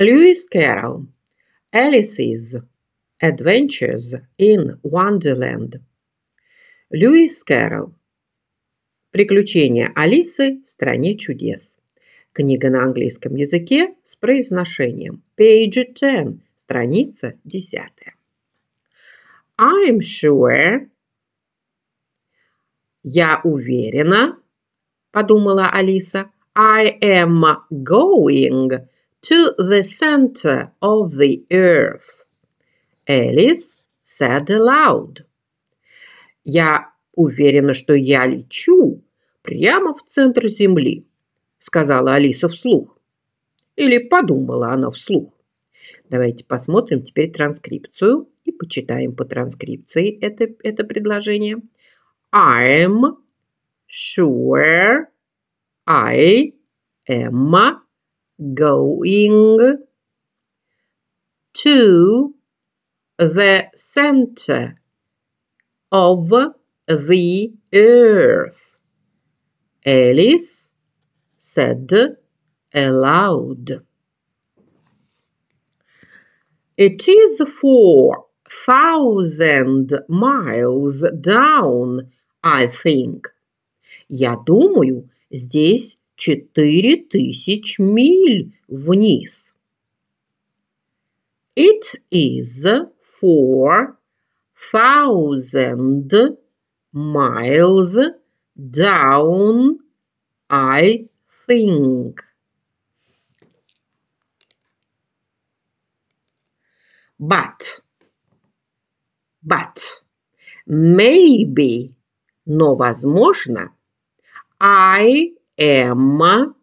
Lewis Carroll. Alice's Adventures in Wonderland. Льюис Кэрролл. Приключения Алисы в стране чудес. Книга на английском языке с произношением. Page 10, страница 10. I'm sure. Я уверена, подумала Алиса. I am going to the center of the earth. Alice said aloud. Я уверена, что я лечу прямо в центр Земли, сказала Алиса вслух. Или подумала она вслух. Давайте посмотрим теперь транскрипцию и почитаем по транскрипции это предложение. I'm sure I am going to the center of the earth. Alice said aloud. It is 4,000 miles down, I think. Я думаю, здесь 4000 миль вниз. It is 4,000 miles down, I think. But, maybe, но возможно, I am